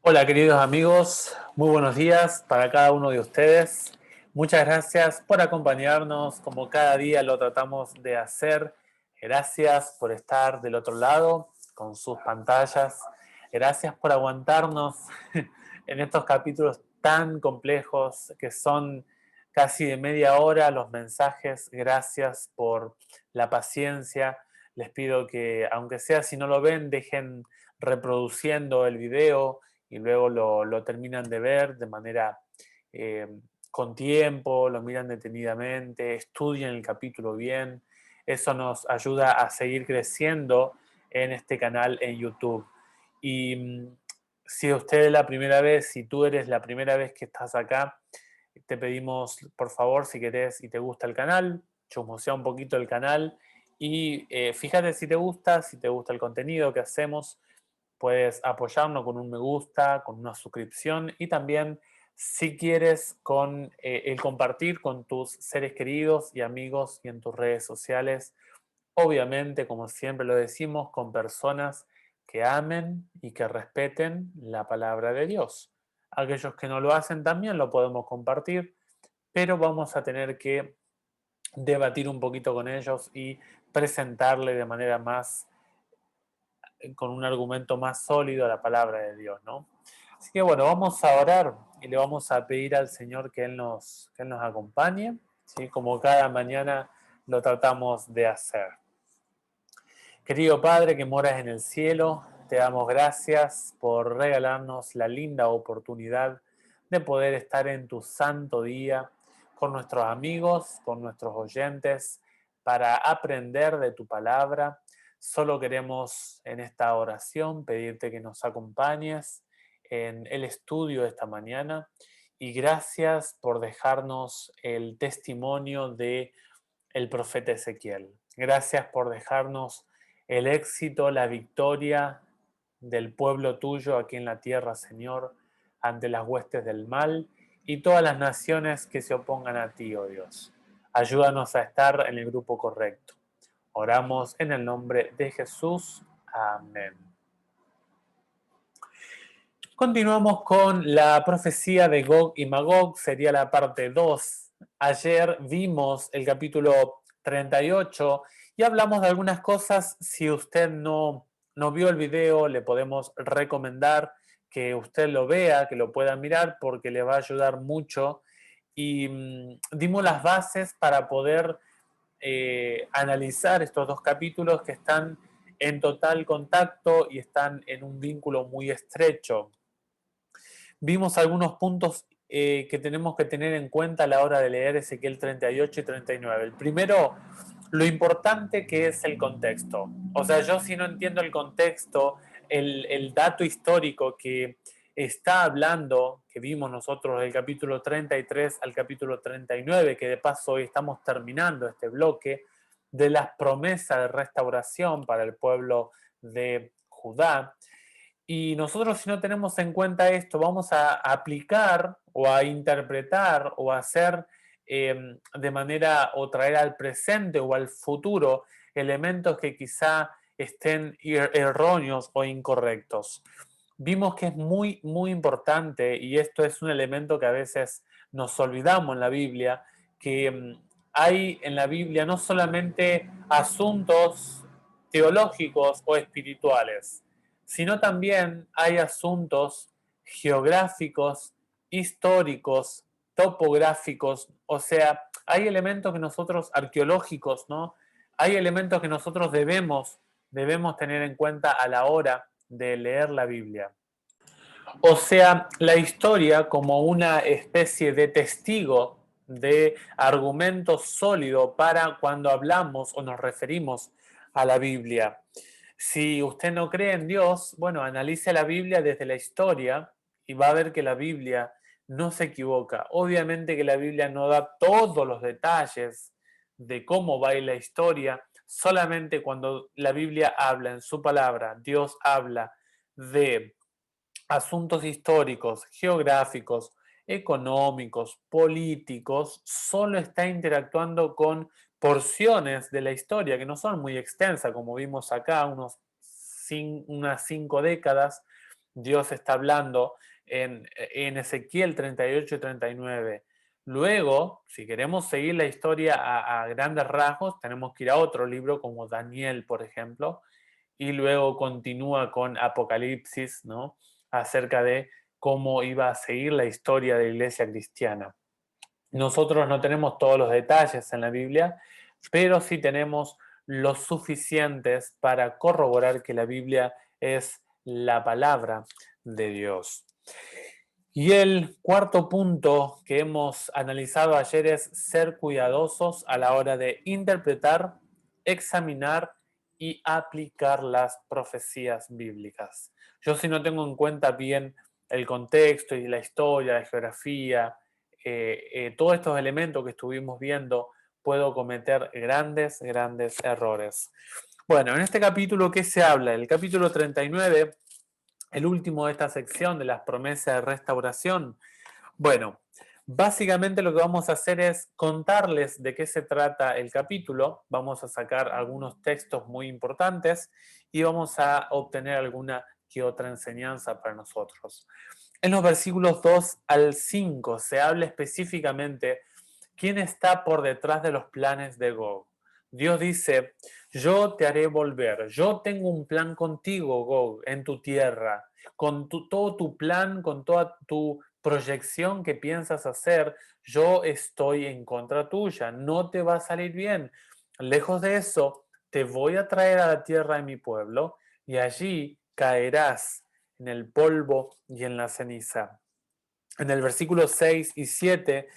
Hola queridos amigos, muy buenos días para cada uno de ustedes. Muchas gracias por acompañarnos como cada día lo tratamos de hacer. Gracias por estar del otro lado con sus pantallas. Gracias por aguantarnos en estos capítulos tan complejos que son casi de media hora los mensajes. Gracias por la paciencia. Les pido que, aunque sea si no lo ven, dejen reproduciendo el video y luego lo terminan de ver de manera eh, con tiempo, lo miran detenidamente, estudian el capítulo bien. Eso nos ayuda a seguir creciendo en este canal en YouTube. Y si usted es la primera vez, si tú eres la primera vez que estás acá, te pedimos, por favor, si querés y te gusta el canal, chusmosea un poquito el canal y fíjate si te gusta el contenido que hacemos. Puedes apoyarnos con un me gusta, con una suscripción y también, si quieres, con el compartir con tus seres queridos y amigos y en tus redes sociales. Obviamente, como siempre lo decimos, con personas que amen y que respeten la palabra de Dios. Aquellos que no lo hacen también lo podemos compartir, pero vamos a tener que debatir un poquito con ellos y presentarle de manera más con un argumento más sólido a la palabra de Dios, ¿no? Así que bueno, vamos a orar y le vamos a pedir al Señor que Él nos acompañe, ¿sí? Como cada mañana lo tratamos de hacer. Querido Padre que moras en el cielo, te damos gracias por regalarnos la linda oportunidad de poder estar en tu santo día con nuestros amigos, con nuestros oyentes, para aprender de tu palabra. Solo queremos en esta oración pedirte que nos acompañes en el estudio de esta mañana y gracias por dejarnos el testimonio de el profeta Ezequiel. Gracias por dejarnos el éxito, la victoria del pueblo tuyo aquí en la tierra, Señor, ante las huestes del mal y todas las naciones que se opongan a ti, oh Dios. Ayúdanos a estar en el grupo correcto. Oramos en el nombre de Jesús. Amén. Continuamos con la profecía de Gog y Magog, sería la parte 2. Ayer vimos el capítulo 38 y hablamos de algunas cosas. Si usted no vio el video, le podemos recomendar que usted lo vea, que lo pueda mirar, porque le va a ayudar mucho. Y dimos las bases para poder analizar estos dos capítulos que están en total contacto y están en un vínculo muy estrecho. Vimos algunos puntos que tenemos que tener en cuenta a la hora de leer Ezequiel 38 y 39. El primero, lo importante que es el contexto. O sea, yo si no entiendo el contexto, el dato histórico que está hablando, que vimos nosotros del capítulo 33 al capítulo 39, que de paso hoy estamos terminando este bloque, de las promesas de restauración para el pueblo de Judá. Y nosotros si no tenemos en cuenta esto, vamos a aplicar o a interpretar o a hacer de manera o traer al presente o al futuro elementos que quizá estén erróneos o incorrectos. Vimos que es muy, muy importante, y esto es un elemento que a veces nos olvidamos en la Biblia, que hay en la Biblia no solamente asuntos teológicos o espirituales, sino también hay asuntos geográficos, históricos, topográficos, o sea, hay elementos que nosotros, arqueológicos, ¿no? Hay elementos que nosotros debemos tener en cuenta a la hora de leer la Biblia. O sea, la historia como una especie de testigo, de argumento sólido para cuando hablamos o nos referimos a la Biblia. Si usted no cree en Dios, bueno, analice la Biblia desde la historia y va a ver que la Biblia no se equivoca. Obviamente que la Biblia no da todos los detalles de cómo va la historia, solamente cuando la Biblia habla en su palabra, Dios habla de asuntos históricos, geográficos, económicos, políticos, solo está interactuando con porciones de la historia que no son muy extensas, como vimos acá, unas 5 décadas, Dios está hablando en Ezequiel 38 y 39. Luego, si queremos seguir la historia a grandes rasgos, tenemos que ir a otro libro como Daniel, por ejemplo, y luego continúa con Apocalipsis, ¿no? Acerca de cómo iba a seguir la historia de la iglesia cristiana. Nosotros no tenemos todos los detalles en la Biblia, pero sí tenemos los suficientes para corroborar que la Biblia es la palabra de Dios. Y el cuarto punto que hemos analizado ayer es ser cuidadosos a la hora de interpretar, examinar y aplicar las profecías bíblicas. Yo, si no tengo en cuenta bien el contexto y la historia, la geografía, todos estos elementos que estuvimos viendo, puedo cometer grandes errores. Bueno, en este capítulo, ¿qué se habla? El capítulo 39, el último de esta sección de las promesas de restauración. Bueno, básicamente lo que vamos a hacer es contarles de qué se trata el capítulo. Vamos a sacar algunos textos muy importantes y vamos a obtener alguna que otra enseñanza para nosotros. En los versículos 2 al 5 se habla específicamente quién está por detrás de los planes de Gog. Dios dice, yo te haré volver, yo tengo un plan contigo, Gog, en tu tierra, con todo tu plan, con toda tu proyección que piensas hacer, yo estoy en contra tuya, no te va a salir bien. Lejos de eso, te voy a traer a la tierra de mi pueblo y allí caerás en el polvo y en la ceniza. En el versículo 6 y 7,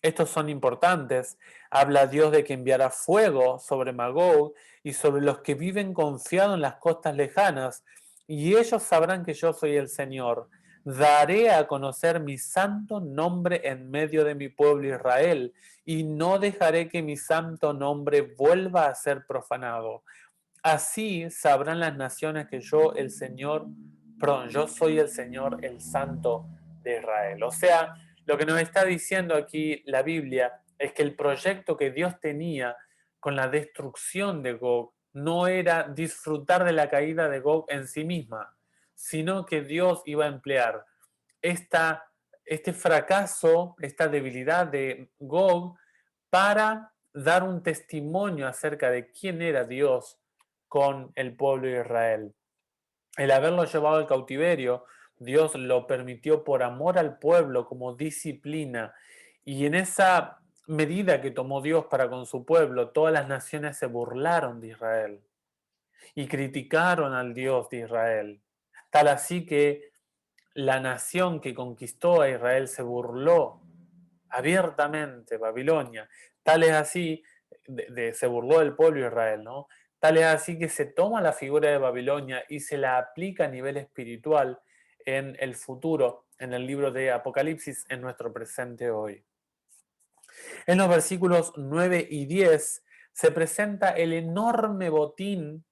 estos son importantes. Habla Dios de que enviará fuego sobre Magog y sobre los que viven confiados en las costas lejanas, y ellos sabrán que yo soy el Señor. Daré a conocer mi santo nombre en medio de mi pueblo Israel, y no dejaré que mi santo nombre vuelva a ser profanado. Así sabrán las naciones que yo, el Señor, perdón, yo soy el Señor, el Santo de Israel. O sea, lo que nos está diciendo aquí la Biblia es que el proyecto que Dios tenía con la destrucción de Gog no era disfrutar de la caída de Gog en sí misma, sino que Dios iba a emplear este fracaso, esta debilidad de Gog para dar un testimonio acerca de quién era Dios con el pueblo de Israel. El haberlo llevado al cautiverio, Dios lo permitió por amor al pueblo como disciplina. Y en esa medida que tomó Dios para con su pueblo, todas las naciones se burlaron de Israel y criticaron al Dios de Israel. Tal así que la nación que conquistó a Israel se burló abiertamente, Babilonia. Tal es así, se burló del pueblo de Israel, ¿no? Tal es así que se toma la figura de Babilonia y se la aplica a nivel espiritual en el futuro, en el libro de Apocalipsis, en nuestro presente hoy. En los versículos 9 y 10 se presenta el enorme botín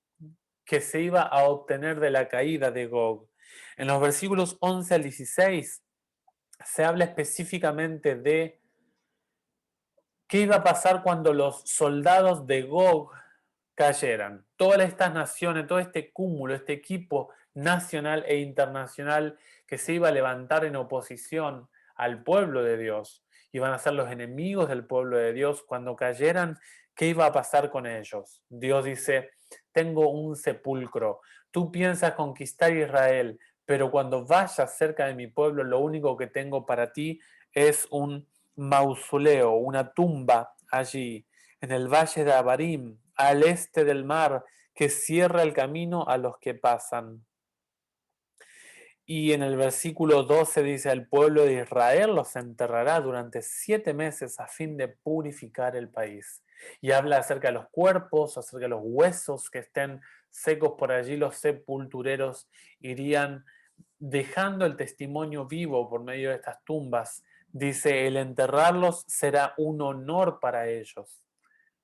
que se iba a obtener de la caída de Gog. En los versículos 11 al 16 se habla específicamente de qué iba a pasar cuando los soldados de Gog cayeran. Todas estas naciones, todo este cúmulo, este equipo nacional e internacional que se iba a levantar en oposición al pueblo de Dios, iban a ser los enemigos del pueblo de Dios, cuando cayeran, ¿qué iba a pasar con ellos? Dios dice, tengo un sepulcro, tú piensas conquistar Israel, pero cuando vayas cerca de mi pueblo, lo único que tengo para ti es un mausoleo, una tumba allí, en el valle de Abarim, al este del mar, que cierra el camino a los que pasan. Y en el versículo 12 dice, el pueblo de Israel los enterrará durante 7 meses a fin de purificar el país. Y habla acerca de los cuerpos, acerca de los huesos que estén secos por allí, los sepultureros irían dejando el testimonio vivo por medio de estas tumbas. Dice, el enterrarlos será un honor para ellos,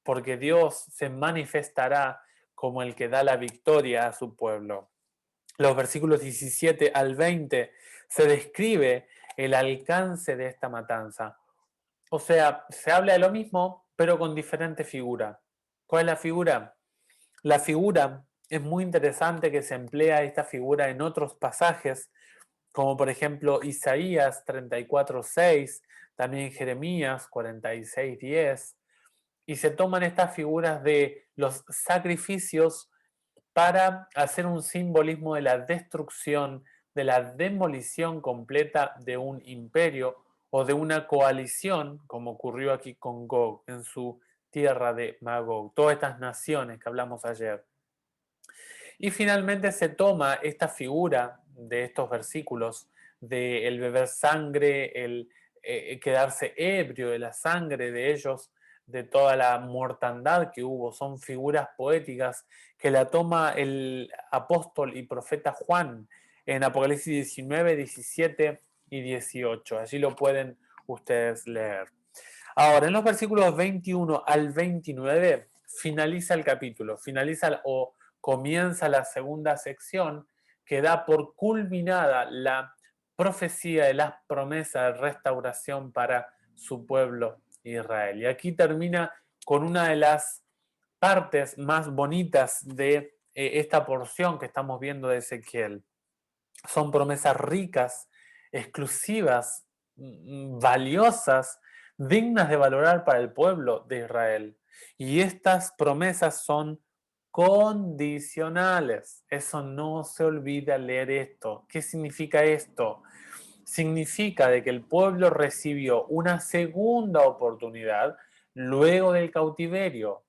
porque Dios se manifestará como el que da la victoria a su pueblo. Los versículos 17 al 20 se describe el alcance de esta matanza. O sea, se habla de lo mismo, pero con diferente figura. ¿Cuál es la figura? La figura es muy interesante que se emplea esta figura en otros pasajes, como por ejemplo Isaías 34:6, también Jeremías 46:10, y se toman estas figuras de los sacrificios para hacer un simbolismo de la destrucción, de la demolición completa de un imperio o de una coalición, como ocurrió aquí con Gog en su tierra de Magog, todas estas naciones que hablamos ayer. Y finalmente se toma esta figura de estos versículos, de el beber sangre, el quedarse ebrio de la sangre de ellos, de toda la mortandad que hubo. Son figuras poéticas que la toma el apóstol y profeta Juan en Apocalipsis 19, 17 y 18. Allí lo pueden ustedes leer. Ahora, en los versículos 21 al 29 finaliza el capítulo, finaliza o comienza la segunda sección que da por culminada la profecía de las promesas de restauración para su pueblo Israel. Y aquí termina con una de las partes más bonitas de esta porción que estamos viendo de Ezequiel. Son promesas ricas, exclusivas, valiosas, dignas de valorar para el pueblo de Israel. Y estas promesas son condicionales. Eso no se olvida leer esto. ¿Qué significa esto? Significa de que el pueblo recibió una segunda oportunidad luego del cautiverio.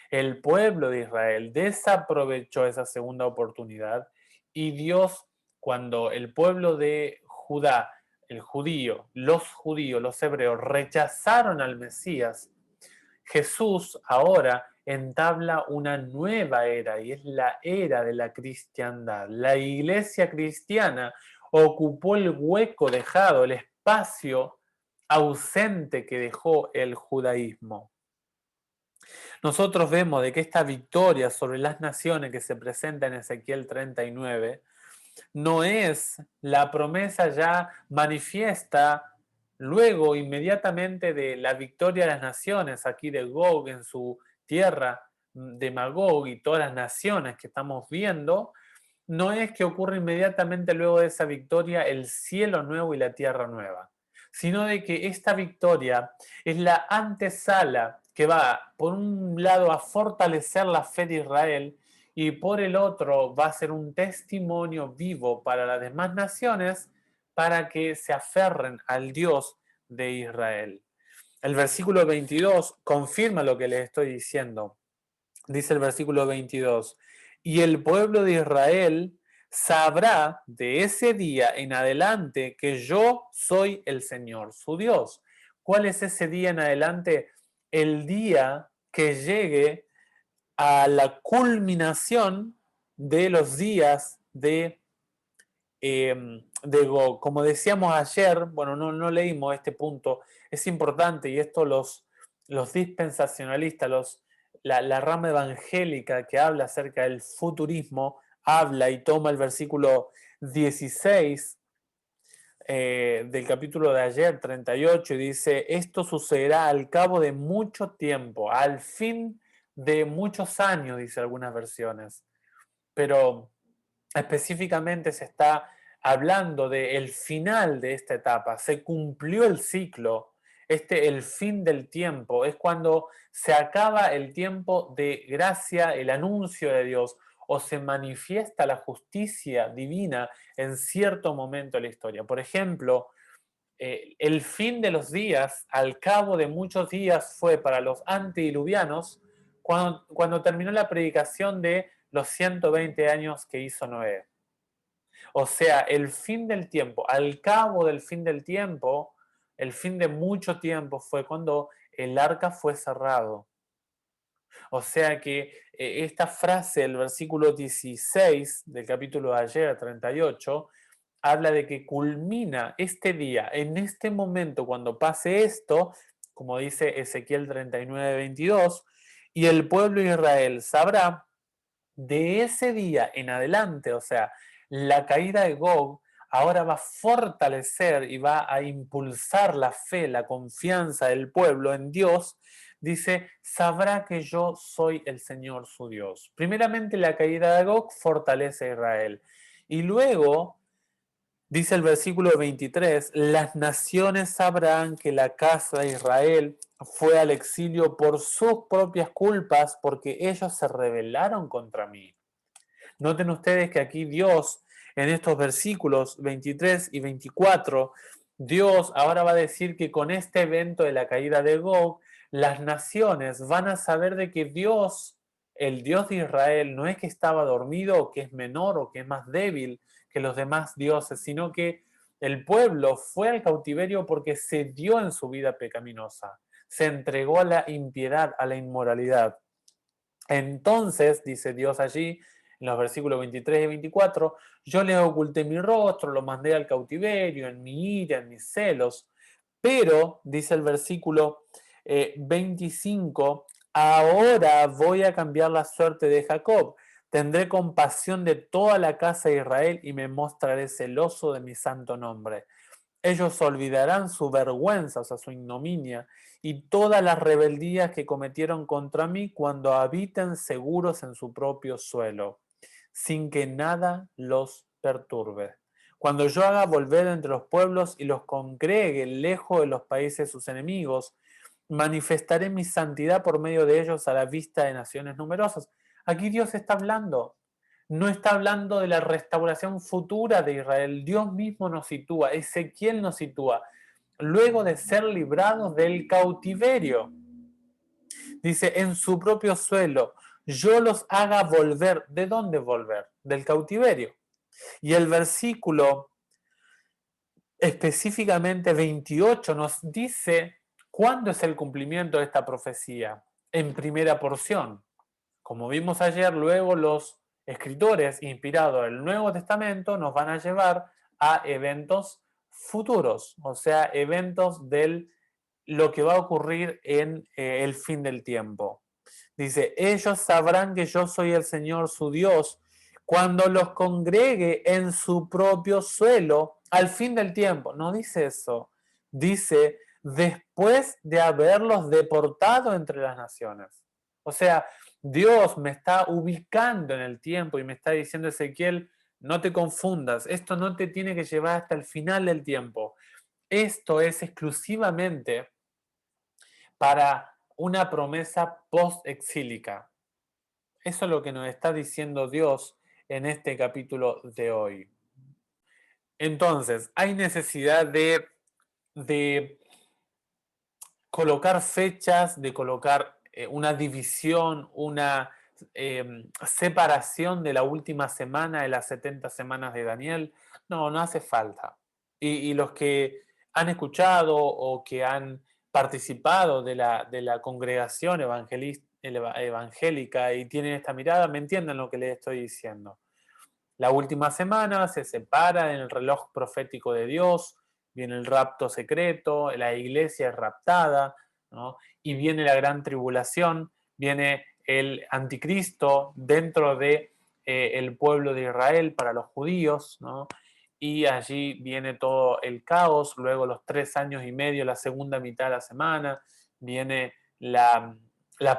El pueblo de Israel desaprovechó esa segunda oportunidad y Dios, cuando el pueblo de Judá, el judío, los hebreos rechazaron al Mesías, Jesús ahora entabla una nueva era y es la era de la cristiandad. La iglesia cristiana ocupó el hueco dejado, el espacio ausente que dejó el judaísmo. Nosotros vemos de que esta victoria sobre las naciones que se presenta en Ezequiel 39 no es la promesa ya manifiesta luego inmediatamente de la victoria de las naciones aquí de Gog en su tierra de Magog y todas las naciones que estamos viendo, no es que ocurra inmediatamente luego de esa victoria el cielo nuevo y la tierra nueva, sino de que esta victoria es la antesala que va, por un lado, a fortalecer la fe de Israel y por el otro va a ser un testimonio vivo para las demás naciones para que se aferren al Dios de Israel. El versículo 22 confirma lo que les estoy diciendo. Dice el versículo 22, y el pueblo de Israel sabrá de ese día en adelante que yo soy el Señor, su Dios. ¿Cuál es ese día en adelante? El día que llegue a la culminación de los días de Gog. Como decíamos ayer, bueno, no leímos este punto, es importante y esto los dispensacionalistas, la rama evangélica que habla acerca del futurismo, habla y toma el versículo 16 del capítulo de ayer, 38, y dice, esto sucederá al cabo de mucho tiempo, al fin de muchos años, dice algunas versiones. Pero específicamente se está hablando del final de esta etapa. Se cumplió el ciclo, el fin del tiempo, es cuando se acaba el tiempo de gracia, el anuncio de Dios, o se manifiesta la justicia divina en cierto momento de la historia. Por ejemplo, el fin de los días, al cabo de muchos días, fue para los antediluvianos cuando terminó la predicación de los 120 años que hizo Noé. O sea, el fin del tiempo, al cabo del fin del tiempo, el fin de mucho tiempo fue cuando el arca fue cerrado. O sea que esta frase, el versículo 16 del capítulo de ayer, 38, habla de que culmina este día, en este momento, cuando pase esto, como dice Ezequiel 39, 22, y el pueblo de Israel sabrá de ese día en adelante, o sea, la caída de Gog ahora va a fortalecer y va a impulsar la fe, la confianza del pueblo en Dios dice, sabrá que yo soy el Señor su Dios. Primeramente, la caída de Gog fortalece a Israel. Y luego, dice el versículo 23, las naciones sabrán que la casa de Israel fue al exilio por sus propias culpas, porque ellos se rebelaron contra mí. Noten ustedes que aquí Dios, en estos versículos 23 y 24, Dios ahora va a decir que con este evento de la caída de Gog, las naciones van a saber de que Dios, el Dios de Israel, no es que estaba dormido o que es menor o que es más débil que los demás dioses, sino que el pueblo fue al cautiverio porque se dio en su vida pecaminosa, se entregó a la impiedad, a la inmoralidad. Entonces, dice Dios allí, en los versículos 23 y 24, yo les oculté mi rostro, lo mandé al cautiverio, en mi ira, en mis celos, pero, dice el versículo 25, ahora voy a cambiar la suerte de Jacob, tendré compasión de toda la casa de Israel y me mostraré celoso de mi santo nombre. Ellos olvidarán su vergüenza, o sea, su ignominia, y todas las rebeldías que cometieron contra mí cuando habiten seguros en su propio suelo, sin que nada los perturbe. Cuando yo haga volver entre los pueblos y los congregue lejos de los países sus enemigos, manifestaré mi santidad por medio de ellos a la vista de naciones numerosas. Aquí Dios está hablando, no está hablando de la restauración futura de Israel. Dios mismo nos sitúa, Ezequiel nos sitúa, luego de ser librados del cautiverio. Dice, en su propio suelo, yo los haga volver. ¿De dónde volver? Del cautiverio. Y el versículo específicamente 28 nos dice cuándo es el cumplimiento de esta profecía. En primera porción. Como vimos ayer, luego los escritores inspirados del Nuevo Testamento nos van a llevar a eventos futuros, o sea, eventos de lo que va a ocurrir en el fin del tiempo. Dice, ellos sabrán que yo soy el Señor su Dios cuando los congregue en su propio suelo al fin del tiempo. No dice eso, dice después de haberlos deportado entre las naciones. O sea, Dios me está ubicando en el tiempo y me está diciendo, Ezequiel, no te confundas, esto no te tiene que llevar hasta el final del tiempo. Esto es exclusivamente para una promesa post-exílica. Eso es lo que nos está diciendo Dios en este capítulo de hoy. Entonces, hay necesidad de colocar fechas, de colocar una división, una separación de la última semana de las 70 semanas de Daniel. No, no hace falta. Y los que han escuchado o que han participado de la congregación evangélica y tienen esta mirada, me entienden lo que les estoy diciendo. La última semana se separa en el reloj profético de Dios, viene el rapto secreto, la iglesia es raptada, ¿no? Y viene la gran tribulación, viene el anticristo dentro de el pueblo de Israel para los judíos, ¿no? Y allí viene todo el caos, luego los 3 años y medio, la segunda mitad de la semana, viene la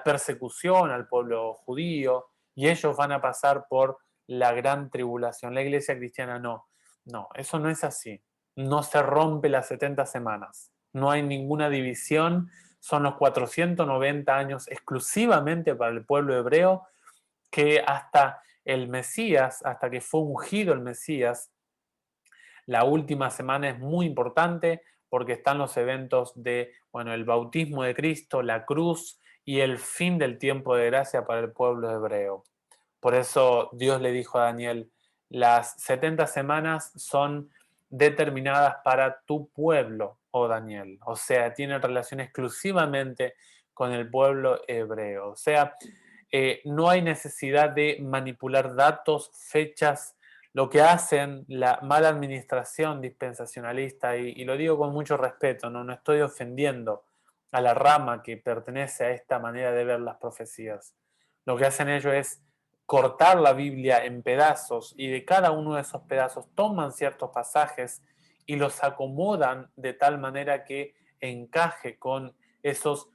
persecución al pueblo judío, y ellos van a pasar por la gran tribulación. La iglesia cristiana no, no, eso no es así. No se rompe las 70 semanas, no hay ninguna división, son los 490 años exclusivamente para el pueblo hebreo, que hasta el Mesías, hasta que fue ungido el Mesías, la última semana es muy importante porque están los eventos de, bueno, el bautismo de Cristo, la cruz y el fin del tiempo de gracia para el pueblo hebreo. Por eso Dios le dijo a Daniel, las 70 semanas son determinadas para tu pueblo, oh Daniel. O sea, tienen relación exclusivamente con el pueblo hebreo. O sea, no hay necesidad de manipular datos, fechas. Lo que hacen la mala administración dispensacionalista, y lo digo con mucho respeto, no estoy ofendiendo a la rama que pertenece a esta manera de ver las profecías. Lo que hacen ellos es cortar la Biblia en pedazos y de cada uno de esos pedazos toman ciertos pasajes y los acomodan de tal manera que encaje con esos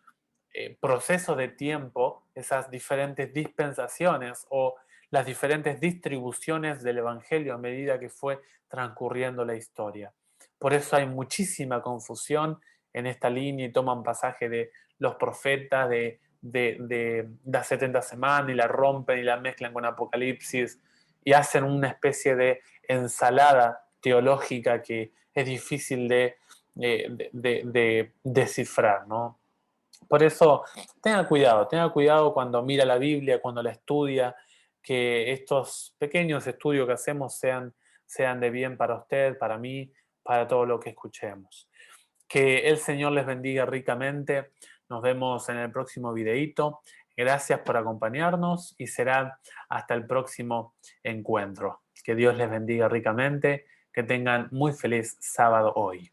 proceso de tiempo, esas diferentes dispensaciones o las diferentes distribuciones del Evangelio a medida que fue transcurriendo la historia. Por eso hay muchísima confusión en esta línea y toman pasaje de los profetas, de las 70 semanas y la rompen y la mezclan con Apocalipsis y hacen una especie de ensalada teológica que es difícil de descifrar, ¿no? Por eso, tenga cuidado cuando mira la Biblia, cuando la estudia, que estos pequeños estudios que hacemos sean de bien para usted, para mí, para todo lo que escuchemos. Que el Señor les bendiga ricamente. Nos vemos en el próximo videíto. Gracias por acompañarnos y será hasta el próximo encuentro. Que Dios les bendiga ricamente. Que tengan muy feliz sábado hoy.